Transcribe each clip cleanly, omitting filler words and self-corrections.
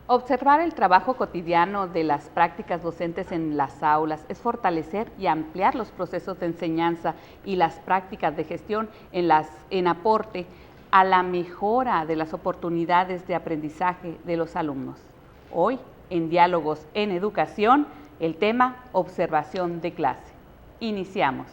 Observar el trabajo cotidiano de las prácticas docentes en las aulas es fortalecer y ampliar los procesos de enseñanza y las prácticas de gestión en aporte a la mejora de las oportunidades de aprendizaje de los alumnos. Hoy, en Diálogos en Educación, el tema observación de clase. Iniciamos.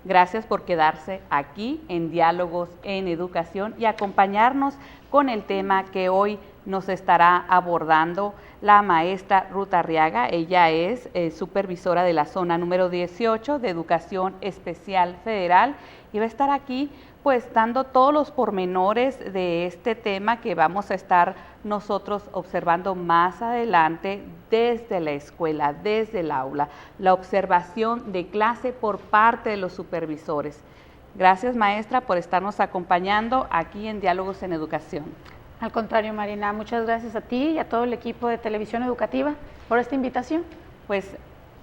Gracias por quedarse aquí en Diálogos en Educación y acompañarnos con el tema que hoy nos estará abordando la maestra Ruth Arriaga. Ella es supervisora de la zona número 18 de Educación Especial Federal y va a estar aquí pues dando todos los pormenores de este tema que vamos a estar nosotros observando más adelante desde la escuela, desde el aula, la observación de clase por parte de los supervisores. Gracias, maestra, por estarnos acompañando aquí en Diálogos en Educación. Al contrario, Marina, muchas gracias a ti y a todo el equipo de Televisión Educativa por esta invitación. Pues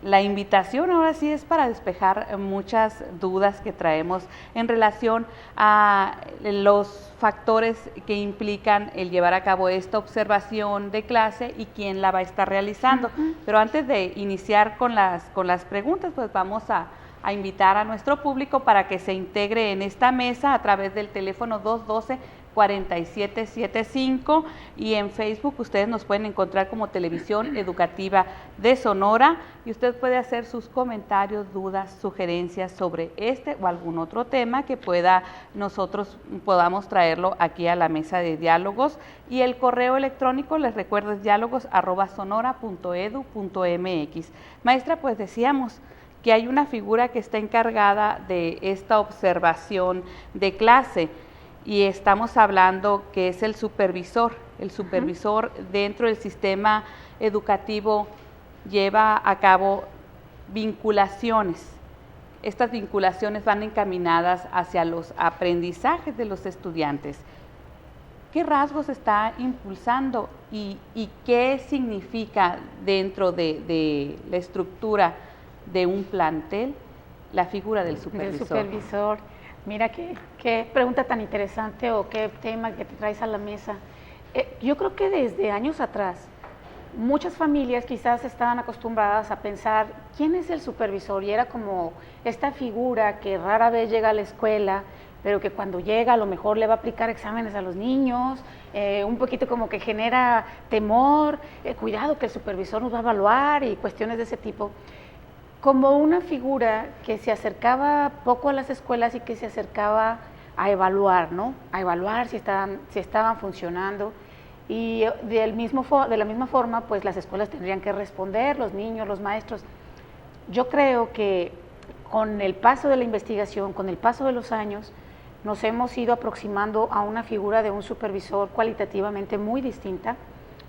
la invitación ahora sí es para despejar muchas dudas que traemos en relación a los factores que implican el llevar a cabo esta observación de clase y quién la va a estar realizando. Pero antes de iniciar con las preguntas, pues vamos a invitar a nuestro público para que se integre en esta mesa a través del teléfono 212-4775 y en Facebook ustedes nos pueden encontrar como Televisión Educativa de Sonora y usted puede hacer sus comentarios, dudas, sugerencias sobre este o algún otro tema que nosotros podamos traerlo aquí a la mesa de diálogos y el correo electrónico, les recuerdo, es diálogos@sonora.edu.mx. Maestra, pues decíamos que hay una figura que está encargada de esta observación de clase y estamos hablando que es el supervisor. El supervisor dentro del sistema educativo lleva a cabo vinculaciones. Estas vinculaciones van encaminadas hacia los aprendizajes de los estudiantes. ¿Qué rasgos está impulsando y qué significa dentro de la estructura de un plantel la figura del supervisor? Del supervisor. Mira qué pregunta tan interesante o qué tema que te traes a la mesa. Yo creo que desde años atrás muchas familias quizás estaban acostumbradas a pensar quién es el supervisor y era como esta figura que rara vez llega a la escuela, pero que cuando llega a lo mejor le va a aplicar exámenes a los niños, un poquito como que genera temor, cuidado que el supervisor nos va a evaluar y cuestiones de ese tipo. Como una figura que se acercaba poco a las escuelas y que se acercaba a evaluar, ¿no? A evaluar si estaban funcionando y de la misma forma, pues las escuelas tendrían que responder, los niños, los maestros. Yo creo que con el paso de la investigación, con el paso de los años, nos hemos ido aproximando a una figura de un supervisor cualitativamente muy distinta,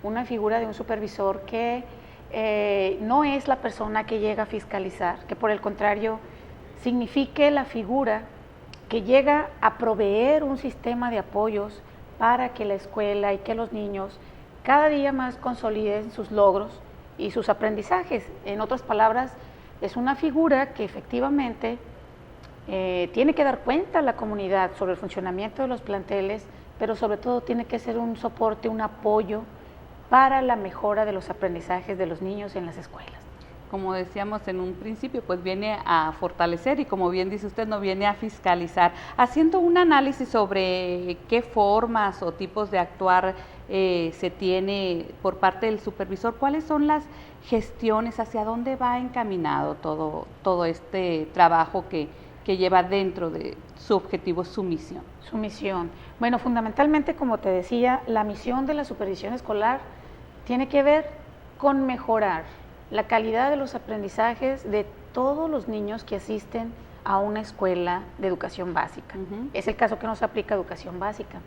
una figura de un supervisor que no es la persona que llega a fiscalizar, que por el contrario signifique la figura que llega a proveer un sistema de apoyos para que la escuela y que los niños cada día más consoliden sus logros y sus aprendizajes. En otras palabras, es una figura que efectivamente tiene que dar cuenta a la comunidad sobre el funcionamiento de los planteles, pero sobre todo tiene que ser un soporte, un apoyo para la mejora de los aprendizajes de los niños en las escuelas. Como decíamos en un principio, pues viene a fortalecer y como bien dice usted, no viene a fiscalizar. Haciendo un análisis sobre qué formas o tipos de actuar se tiene por parte del supervisor, ¿cuáles son las gestiones, hacia dónde va encaminado todo este trabajo que lleva dentro de su objetivo, su misión? Su misión. Bueno, fundamentalmente, como te decía, la misión de la supervisión escolar tiene que ver con mejorar la calidad de los aprendizajes de todos los niños que asisten a una escuela de educación básica. Es el caso que nos aplica educación básica.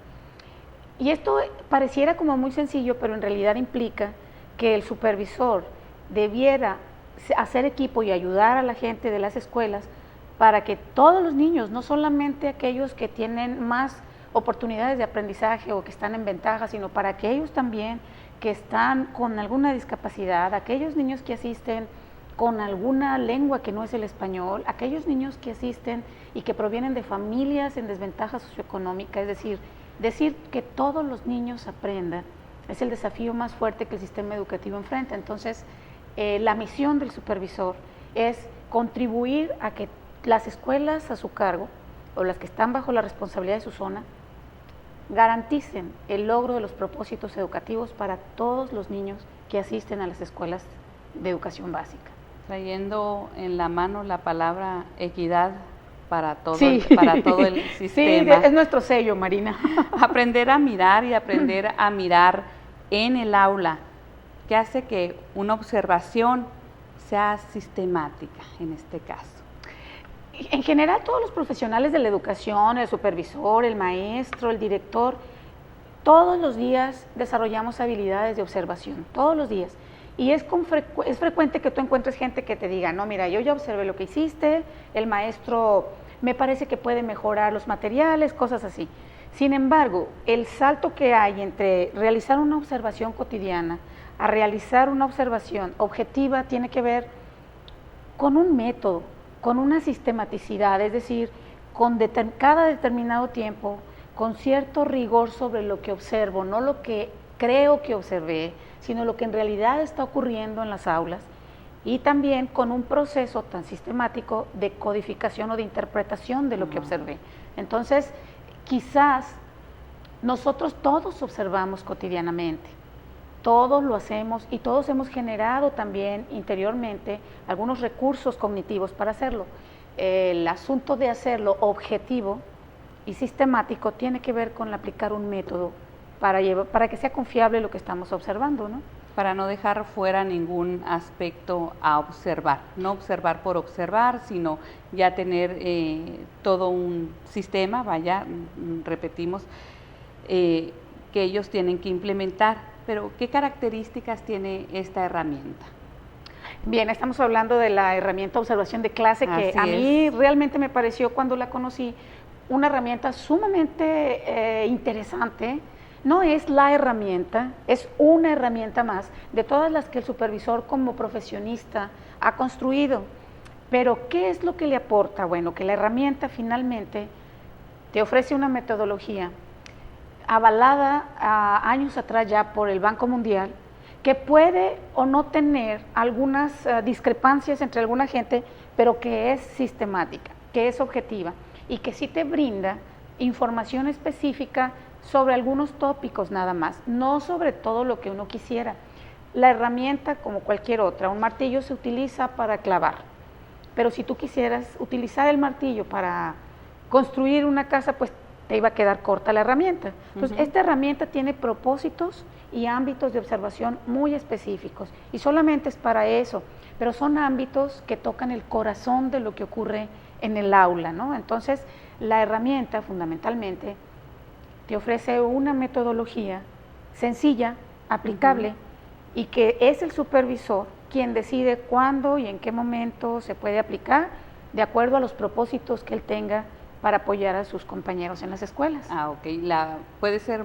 Y esto pareciera como muy sencillo, pero en realidad implica que el supervisor debiera hacer equipo y ayudar a la gente de las escuelas para que todos los niños, no solamente aquellos que tienen más oportunidades de aprendizaje o que están en ventaja, sino para aquellos también que están con alguna discapacidad, aquellos niños que asisten con alguna lengua que no es el español, aquellos niños que asisten y que provienen de familias en desventaja socioeconómica, es decir que todos los niños aprendan, es el desafío más fuerte que el sistema educativo enfrenta. Entonces, la misión del supervisor es contribuir a que las escuelas a su cargo, o las que están bajo la responsabilidad de su zona, garanticen el logro de los propósitos educativos para todos los niños que asisten a las escuelas de educación básica. Trayendo en la mano la palabra equidad para todo, sí. Para todo el sistema. Sí, es nuestro sello, Marina. Aprender a mirar y aprender a mirar en el aula, que hace que una observación sea sistemática en este caso. En general, todos los profesionales de la educación, el supervisor, el maestro, el director, todos los días desarrollamos habilidades de observación, todos los días. Y es frecuente que tú encuentres gente que te diga, no, mira, yo ya observé lo que hiciste, el maestro me parece que puede mejorar los materiales, cosas así. Sin embargo, el salto que hay entre realizar una observación cotidiana a realizar una observación objetiva tiene que ver con un método, con una sistematicidad, es decir, con cada determinado tiempo, con cierto rigor sobre lo que observo, no lo que creo que observé, sino lo que en realidad está ocurriendo en las aulas, y también con un proceso tan sistemático de codificación o de interpretación de lo que observé. Entonces, quizás nosotros todos observamos cotidianamente, todos lo hacemos y todos hemos generado también interiormente algunos recursos cognitivos para hacerlo. El asunto de hacerlo objetivo y sistemático tiene que ver con aplicar un método para que sea confiable lo que estamos observando, ¿no? Para no dejar fuera ningún aspecto a observar, no observar por observar, sino ya tener todo un sistema, repetimos, que ellos tienen que implementar. Pero, ¿qué características tiene esta herramienta? Bien, estamos hablando de la herramienta observación de clase, que a mí realmente me pareció, cuando la conocí, una herramienta sumamente interesante. No es la herramienta, es una herramienta más de todas las que el supervisor como profesionista ha construido. Pero, ¿qué es lo que le aporta? Bueno, que la herramienta finalmente te ofrece una metodología avalada años atrás ya por el Banco Mundial, que puede o no tener algunas discrepancias entre alguna gente, pero que es sistemática, que es objetiva y que sí te brinda información específica sobre algunos tópicos nada más, no sobre todo lo que uno quisiera. La herramienta, como cualquier otra, un martillo se utiliza para clavar, pero si tú quisieras utilizar el martillo para construir una casa, pues te iba a quedar corta la herramienta. Entonces, esta herramienta tiene propósitos y ámbitos de observación muy específicos, y solamente es para eso, pero son ámbitos que tocan el corazón de lo que ocurre en el aula, ¿no? Entonces, la herramienta fundamentalmente te ofrece una metodología sencilla, aplicable, y que es el supervisor quien decide cuándo y en qué momento se puede aplicar, de acuerdo a los propósitos que él tenga para apoyar a sus compañeros en las escuelas. Ok. Puede ser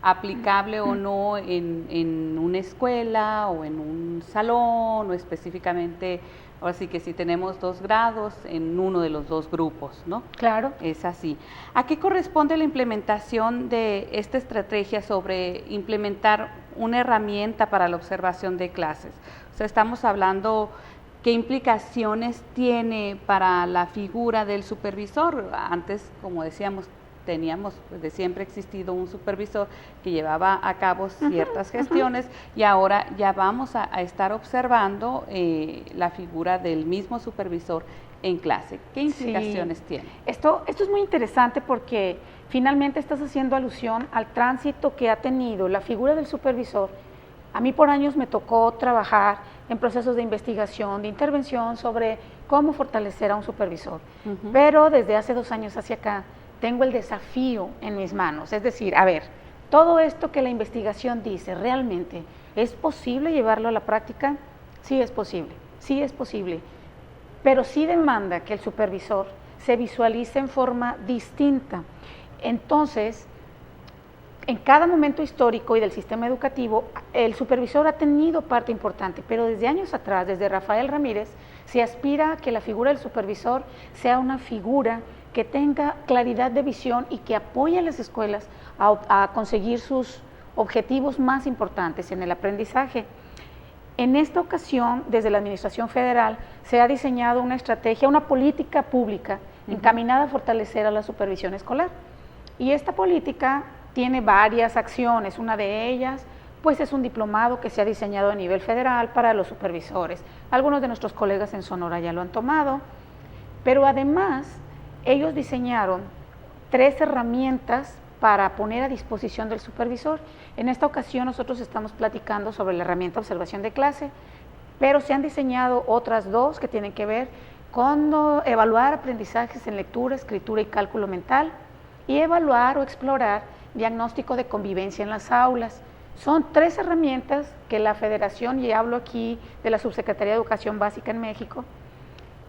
aplicable o no en una escuela o en un salón, o específicamente, ahora sí que si tenemos 2 grados, en uno de los 2 grupos, ¿no? Claro. Es así. ¿A qué corresponde la implementación de esta estrategia sobre implementar una herramienta para la observación de clases? O sea, estamos hablando, ¿qué implicaciones tiene para la figura del supervisor? Antes, como decíamos, teníamos, de siempre existido un supervisor que llevaba a cabo ciertas gestiones, y ahora ya vamos a estar observando la figura del mismo supervisor en clase. ¿Qué implicaciones tiene? Esto es muy interesante, porque finalmente estás haciendo alusión al tránsito que ha tenido la figura del supervisor. A mí por años me tocó trabajar en procesos de investigación, de intervención sobre cómo fortalecer a un supervisor, pero desde hace 2 años hacia acá tengo el desafío en mis manos, es decir, a ver, todo esto que la investigación dice, ¿realmente es posible llevarlo a la práctica? Sí es posible, pero sí demanda que el supervisor se visualice en forma distinta. Entonces, en cada momento histórico y del sistema educativo, el supervisor ha tenido parte importante, pero desde años atrás, desde Rafael Ramírez, se aspira a que la figura del supervisor sea una figura que tenga claridad de visión y que apoye a las escuelas a conseguir sus objetivos más importantes en el aprendizaje. En esta ocasión, desde la Administración Federal, se ha diseñado una estrategia, una política pública encaminada a fortalecer a la supervisión escolar. Y esta política tiene varias acciones. Una de ellas, pues, es un diplomado que se ha diseñado a nivel federal para los supervisores. Algunos de nuestros colegas en Sonora ya lo han tomado, pero además ellos diseñaron 3 herramientas para poner a disposición del supervisor. En esta ocasión nosotros estamos platicando sobre la herramienta observación de clase, pero se han diseñado otras 2 que tienen que ver con evaluar aprendizajes en lectura, escritura y cálculo mental, y evaluar o explorar diagnóstico de convivencia en las aulas. Son 3 herramientas que la Federación, y hablo aquí de la Subsecretaría de Educación Básica en México,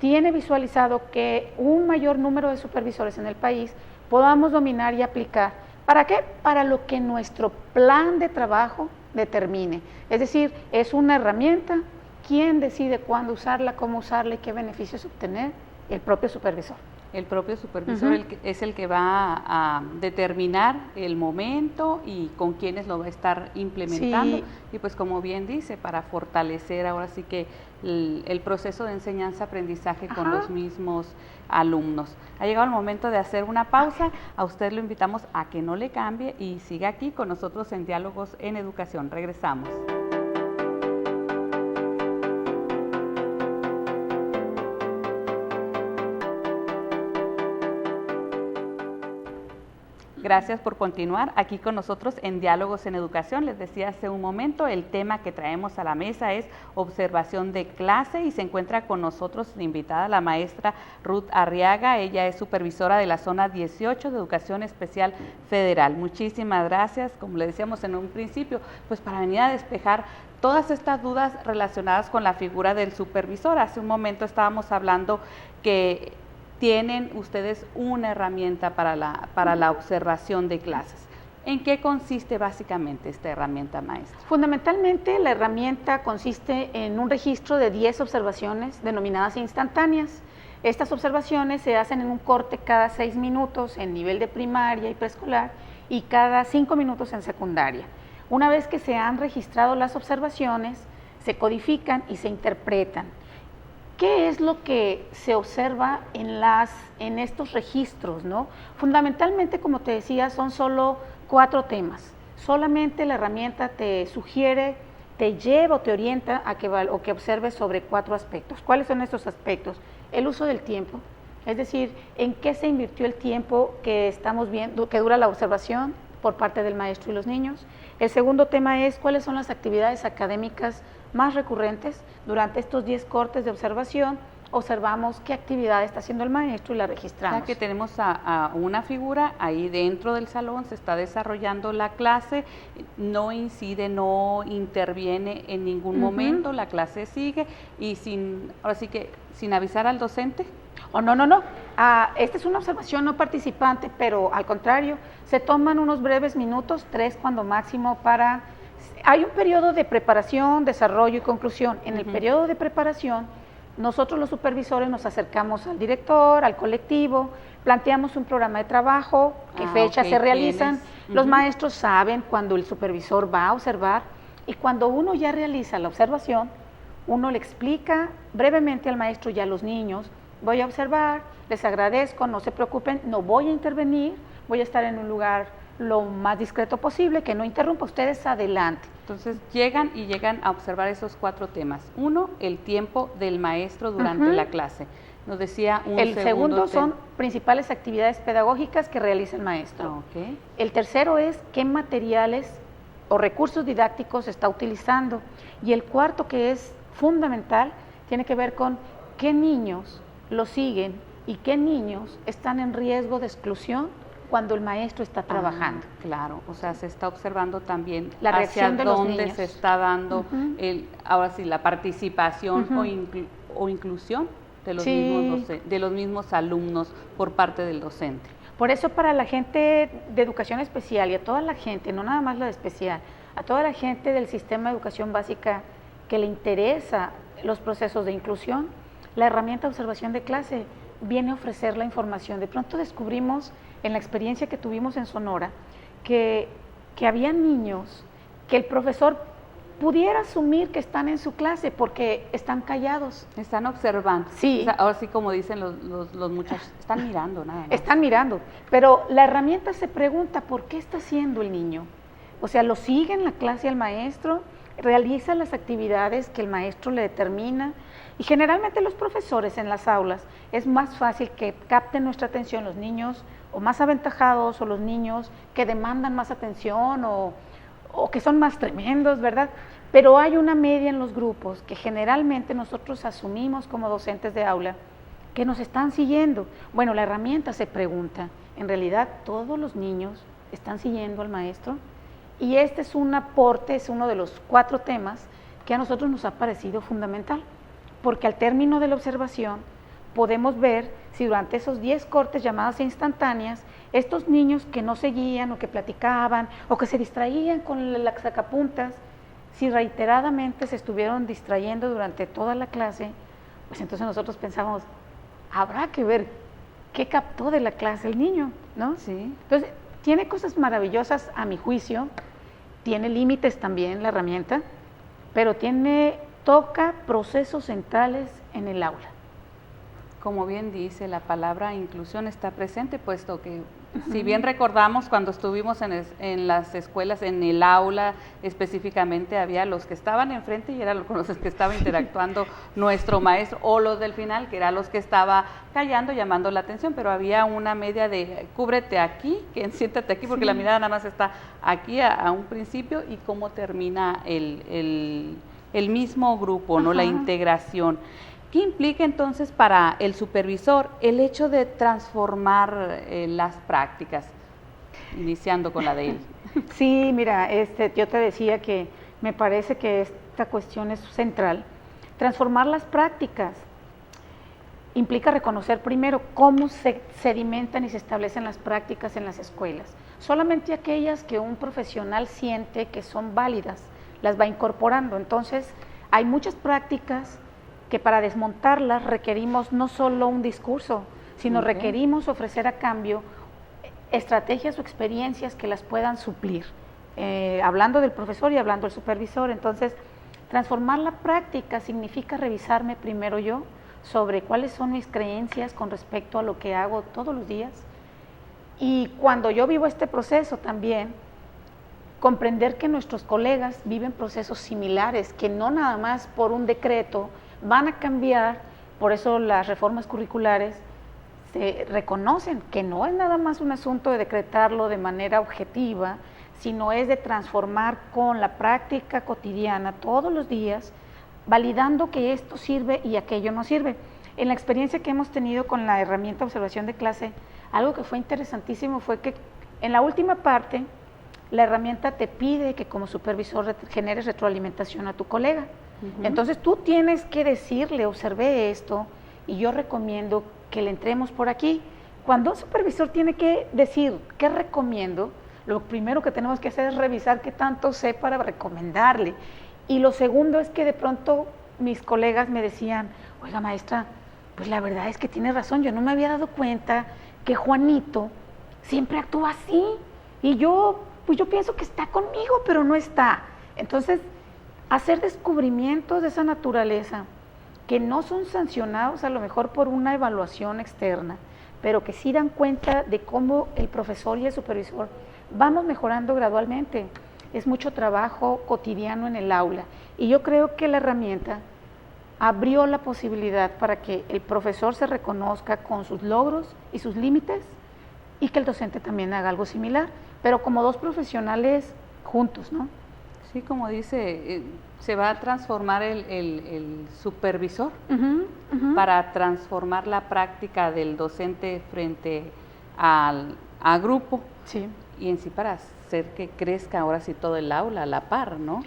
tiene visualizado que un mayor número de supervisores en el país podamos dominar y aplicar. ¿Para qué? Para lo que nuestro plan de trabajo determine. Es decir, es una herramienta. ¿Quién decide cuándo usarla, cómo usarla y qué beneficios obtener? El propio supervisor. El propio supervisor es el que va a determinar el momento y con quiénes lo va a estar implementando. Sí. Y pues como bien dice, para fortalecer ahora sí que el proceso de enseñanza-aprendizaje con los mismos alumnos. Ha llegado el momento de hacer una pausa. A usted lo invitamos a que no le cambie y siga aquí con nosotros en Diálogos en Educación. Regresamos. Gracias por continuar aquí con nosotros en Diálogos en Educación. Les decía hace un momento, el tema que traemos a la mesa es observación de clase y se encuentra con nosotros invitada la maestra Ruth Arriaga. Ella es supervisora de la zona 18 de Educación Especial Federal. Muchísimas gracias, como le decíamos en un principio, pues para venir a despejar todas estas dudas relacionadas con la figura del supervisor. Hace un momento estábamos hablando que tienen ustedes una herramienta para la observación de clases. ¿En qué consiste básicamente esta herramienta, maestra? Fundamentalmente, la herramienta consiste en un registro de 10 observaciones denominadas instantáneas. Estas observaciones se hacen en un corte cada 6 minutos en nivel de primaria y preescolar y cada 5 minutos en secundaria. Una vez que se han registrado las observaciones, se codifican y se interpretan. ¿Qué es lo que se observa en estos registros, ¿no? Fundamentalmente, como te decía, son solo 4 temas. Solamente la herramienta te sugiere, te lleva o te orienta a que observes sobre 4 aspectos. ¿Cuáles son estos aspectos? El uso del tiempo, es decir, en qué se invirtió el tiempo que estamos viendo, que dura la observación por parte del maestro y los niños. El segundo tema es cuáles son las actividades académicas más recurrentes. Durante estos 10 cortes de observación, observamos qué actividad está haciendo el maestro y la registramos. O sea que tenemos a una figura ahí dentro del salón, se está desarrollando la clase, no incide, no interviene en ningún momento, la clase sigue y ahora sí que sin avisar al docente. No. Esta es una observación no participante, pero al contrario, se toman unos breves minutos, 3 cuando máximo, hay un periodo de preparación, desarrollo y conclusión. En el periodo de preparación, nosotros los supervisores nos acercamos al director, al colectivo, planteamos un programa de trabajo, qué fechas se realizan. Los maestros saben cuando el supervisor va a observar y cuando uno ya realiza la observación, uno le explica brevemente al maestro y a los niños: voy a observar, les agradezco, no se preocupen, no voy a intervenir, voy a estar en un lugar lo más discreto posible, que no interrumpa, ustedes adelante. Entonces llegan a observar esos 4 temas. 1, el tiempo del maestro durante la clase. Nos decía el segundo son principales actividades pedagógicas que realiza el maestro. El tercero es qué materiales o recursos didácticos está utilizando. Y el cuarto, que es fundamental, tiene que ver con qué niños lo siguen y qué niños están en riesgo de exclusión cuando el maestro está trabajando. Claro, o sea, se está observando también la reacción de los niños. Hacia dónde se está dando ahora sí, la participación o inclusión de los mismos alumnos por parte del docente. Por eso para la gente de educación especial y a toda la gente, no nada más la de especial, a toda la gente del sistema de educación básica que le interesa los procesos de inclusión, la herramienta de observación de clase viene a ofrecer la información. De pronto descubrimos en la experiencia que tuvimos en Sonora que había niños que el profesor pudiera asumir que están en su clase porque están callados. Están observando. Sí. O sea, ahora sí, como dicen los muchachos, están mirando nada más. Están mirando, pero la herramienta se pregunta, ¿por qué está haciendo el niño? O sea, lo sigue en la clase al maestro, realiza las actividades que el maestro le determina, y generalmente los profesores en las aulas es más fácil que capten nuestra atención los niños o más aventajados o los niños que demandan más atención o que son más tremendos, ¿verdad? Pero hay una media en los grupos que generalmente nosotros asumimos como docentes de aula que nos están siguiendo. Bueno, la herramienta se pregunta, ¿en realidad todos los niños están siguiendo al maestro? Y este es un aporte, es uno de los 4 temas que a nosotros nos ha parecido fundamental, porque al término de la observación podemos ver si durante esos 10 cortes, llamadas instantáneas, estos niños que no seguían o que platicaban o que se distraían con las sacapuntas, si reiteradamente se estuvieron distrayendo durante toda la clase, pues entonces nosotros pensamos, habrá que ver qué captó de la clase el niño, ¿no? Sí. Entonces, tiene cosas maravillosas a mi juicio, tiene límites también la herramienta, pero toca procesos centrales en el aula. Como bien dice, la palabra inclusión está presente, puesto que si bien recordamos cuando estuvimos en las escuelas, en el aula específicamente, había los que estaban enfrente y eran con los que estaba interactuando nuestro maestro, o los del final, que eran los que estaba callando, llamando la atención, pero había una media de cúbrete aquí, que siéntate aquí, porque la mirada nada más está aquí a un principio, y cómo termina el mismo grupo, ¿no? La integración. ¿Qué implica entonces para el supervisor el hecho de transformar las prácticas? Iniciando con la de él. Sí, mira, yo te decía que me parece que esta cuestión es central. Transformar las prácticas implica reconocer primero cómo se sedimentan y se establecen las prácticas en las escuelas. Solamente aquellas que un profesional siente que son válidas, las va incorporando. Entonces, hay muchas prácticas que para desmontarlas requerimos no solo un discurso, sino requerimos ofrecer a cambio estrategias o experiencias que las puedan suplir. Hablando del profesor y hablando del supervisor, entonces transformar la práctica significa revisarme primero yo sobre cuáles son mis creencias con respecto a lo que hago todos los días, y cuando yo vivo este proceso también comprender que nuestros colegas viven procesos similares, que no nada más por un decreto van a cambiar. Por eso las reformas curriculares se reconocen que no es nada más un asunto de decretarlo de manera objetiva, sino es de transformar con la práctica cotidiana todos los días, validando que esto sirve y aquello no sirve. En la experiencia que hemos tenido con la herramienta de observación de clase, algo que fue interesantísimo fue que en la última parte la herramienta te pide que como supervisor generes retroalimentación a tu colega. Entonces tú tienes que decirle, observé esto y yo recomiendo que le entremos por aquí. Cuando un supervisor tiene que decir qué recomiendo, lo primero que tenemos que hacer es revisar qué tanto sé para recomendarle. Y lo segundo es que de pronto mis colegas me decían, oiga maestra, pues la verdad es que tiene razón, yo no me había dado cuenta que Juanito siempre actúa así y yo pienso que está conmigo, pero no está. Entonces, hacer descubrimientos de esa naturaleza que no son sancionados a lo mejor por una evaluación externa, pero que sí dan cuenta de cómo el profesor y el supervisor vamos mejorando gradualmente. Es mucho trabajo cotidiano en el aula, y yo creo que la herramienta abrió la posibilidad para que el profesor se reconozca con sus logros y sus límites, y que el docente también haga algo similar, pero como dos profesionales juntos, ¿no? Sí, como dice, se va a transformar el supervisor para transformar la práctica del docente frente al grupo. Sí. Y en sí para hacer que crezca ahora sí todo el aula a la par, ¿no?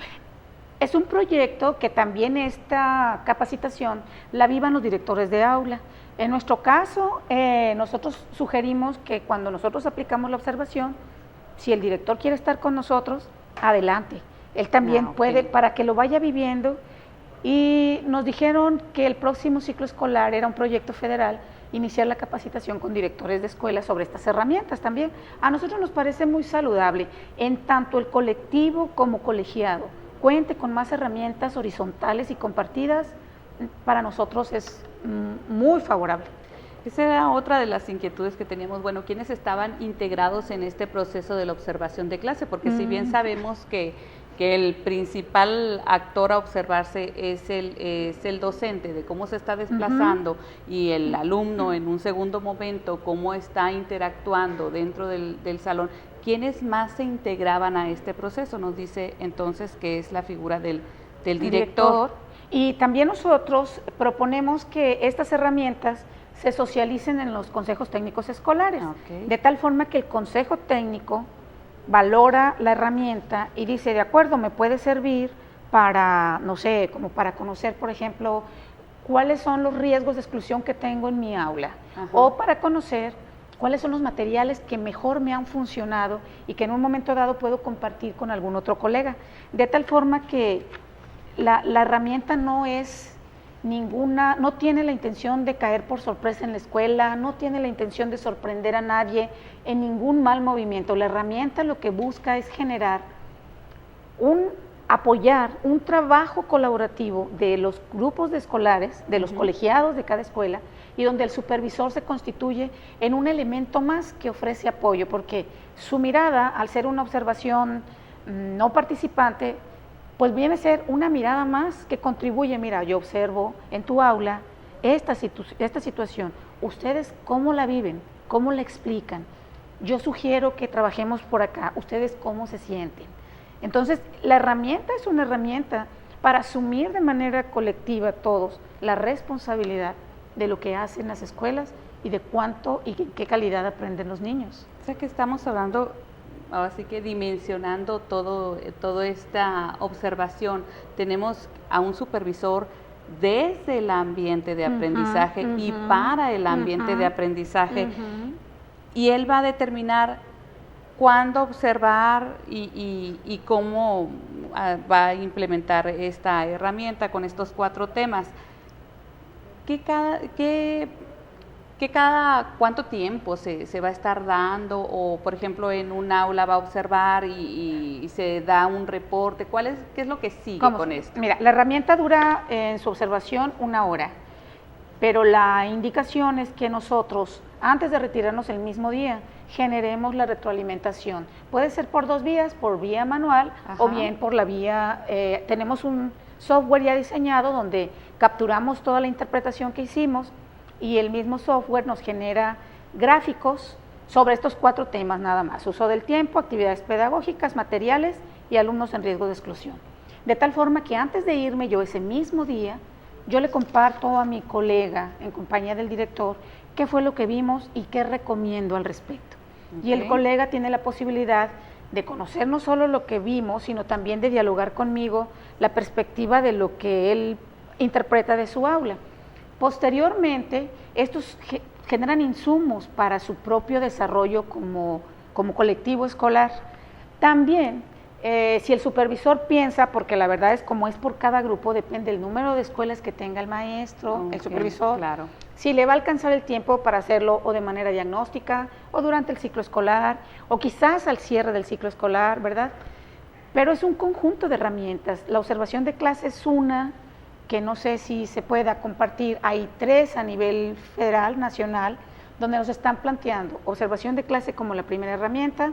Es un proyecto que también esta capacitación la vivan los directores de aula. En nuestro caso, nosotros sugerimos que cuando nosotros aplicamos la observación, si el director quiere estar con nosotros, adelante. Él también puede, para que lo vaya viviendo. Y nos dijeron que el próximo ciclo escolar era un proyecto federal, iniciar la capacitación con directores de escuelas sobre estas herramientas también. A nosotros nos parece muy saludable, en tanto el colectivo como colegiado cuente con más herramientas horizontales y compartidas, para nosotros es muy favorable. Esa era otra de las inquietudes que teníamos, bueno, ¿quiénes estaban integrados en este proceso de la observación de clase? Porque si bien sabemos que el principal actor a observarse es el docente, de cómo se está desplazando, y el alumno en un segundo momento, cómo está interactuando dentro del salón, ¿quiénes más se integraban a este proceso? Nos dice entonces que es la figura del director. Y también nosotros proponemos que estas herramientas se socialicen en los consejos técnicos escolares, de tal forma que el consejo técnico valora la herramienta y dice, de acuerdo, me puede servir para, no sé, como para conocer, por ejemplo, cuáles son los riesgos de exclusión que tengo en mi aula, o para conocer cuáles son los materiales que mejor me han funcionado y que en un momento dado puedo compartir con algún otro colega, de tal forma que la herramienta no es ninguna, no tiene la intención de caer por sorpresa en la escuela, no tiene la intención de sorprender a nadie en ningún mal movimiento. La herramienta lo que busca es generar apoyar un trabajo colaborativo de los grupos de escolares, de los colegiados de cada escuela, y donde el supervisor se constituye en un elemento más que ofrece apoyo, porque su mirada, al ser una observación no participante, pues viene a ser una mirada más que contribuye. Mira, yo observo en tu aula esta situación, ustedes cómo la viven, cómo la explican, yo sugiero que trabajemos por acá, ustedes cómo se sienten. Entonces, la herramienta es una herramienta para asumir de manera colectiva todos la responsabilidad de lo que hacen las escuelas y de cuánto y qué calidad aprenden los niños. O sea que estamos hablando, ahora sí que dimensionando toda esta observación. Tenemos a un supervisor desde el ambiente de aprendizaje y para el ambiente de aprendizaje, y él va a determinar cuándo observar y cómo va a implementar esta herramienta con estos 4 temas. ¿Cuánto tiempo se va a estar dando? O, por ejemplo, en un aula va a observar y se da un reporte. ¿Qué es lo que sigue con esto? Mira, la herramienta dura en su observación 1 hora, pero la indicación es que nosotros, antes de retirarnos el mismo día, generemos la retroalimentación. Puede ser por 2 vías, por vía manual o bien por la vía, tenemos un software ya diseñado donde capturamos toda la interpretación que hicimos, y el mismo software nos genera gráficos sobre estos 4 temas nada más: uso del tiempo, actividades pedagógicas, materiales y alumnos en riesgo de exclusión. De tal forma que antes de irme yo ese mismo día, yo le comparto a mi colega en compañía del director qué fue lo que vimos y qué recomiendo al respecto. Y el colega tiene la posibilidad de conocer no solo lo que vimos, sino también de dialogar conmigo la perspectiva de lo que él interpreta de su aula. Posteriormente, estos generan insumos para su propio desarrollo como colectivo escolar. También, si el supervisor piensa, porque la verdad es como es por cada grupo, depende del número de escuelas que tenga el maestro, el supervisor, si le va a alcanzar el tiempo para hacerlo o de manera diagnóstica, o durante el ciclo escolar, o quizás al cierre del ciclo escolar, ¿verdad? Pero es un conjunto de herramientas. La observación de clase es una que no sé si se pueda compartir. Hay 3 a nivel federal, nacional, donde nos están planteando observación de clase como la primera herramienta,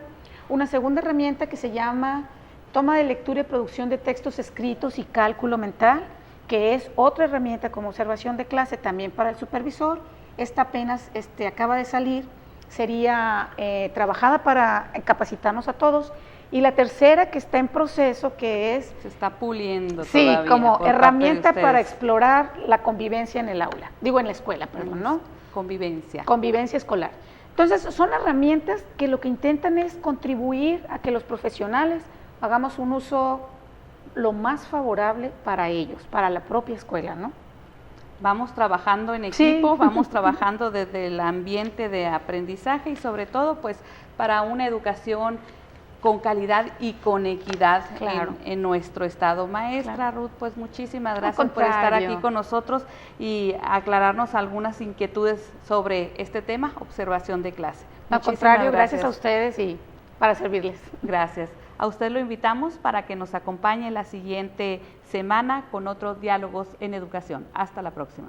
una segunda herramienta que se llama toma de lectura y producción de textos escritos y cálculo mental, que es otra herramienta como observación de clase también para el supervisor. Esta apenas acaba de salir, sería trabajada para capacitarnos a todos. Y la tercera, que está en proceso, que es... Se está puliendo todavía. Sí, como herramienta para explorar la convivencia en el aula. Digo, en la escuela, perdón, ¿no? Convivencia. Convivencia escolar. Entonces, son herramientas que lo que intentan es contribuir a que los profesionales hagamos un uso lo más favorable para ellos, para la propia escuela, ¿no? vamos trabajando en equipo, vamos trabajando desde el ambiente de aprendizaje y sobre todo pues para una educación con calidad y con equidad en nuestro estado. Maestra Ruth, pues muchísimas gracias por estar aquí con nosotros y aclararnos algunas inquietudes sobre este tema, observación de clase. Al contrario, gracias a ustedes y para servirles. Gracias. A usted lo invitamos para que nos acompañe la siguiente semana con otros diálogos en educación. Hasta la próxima.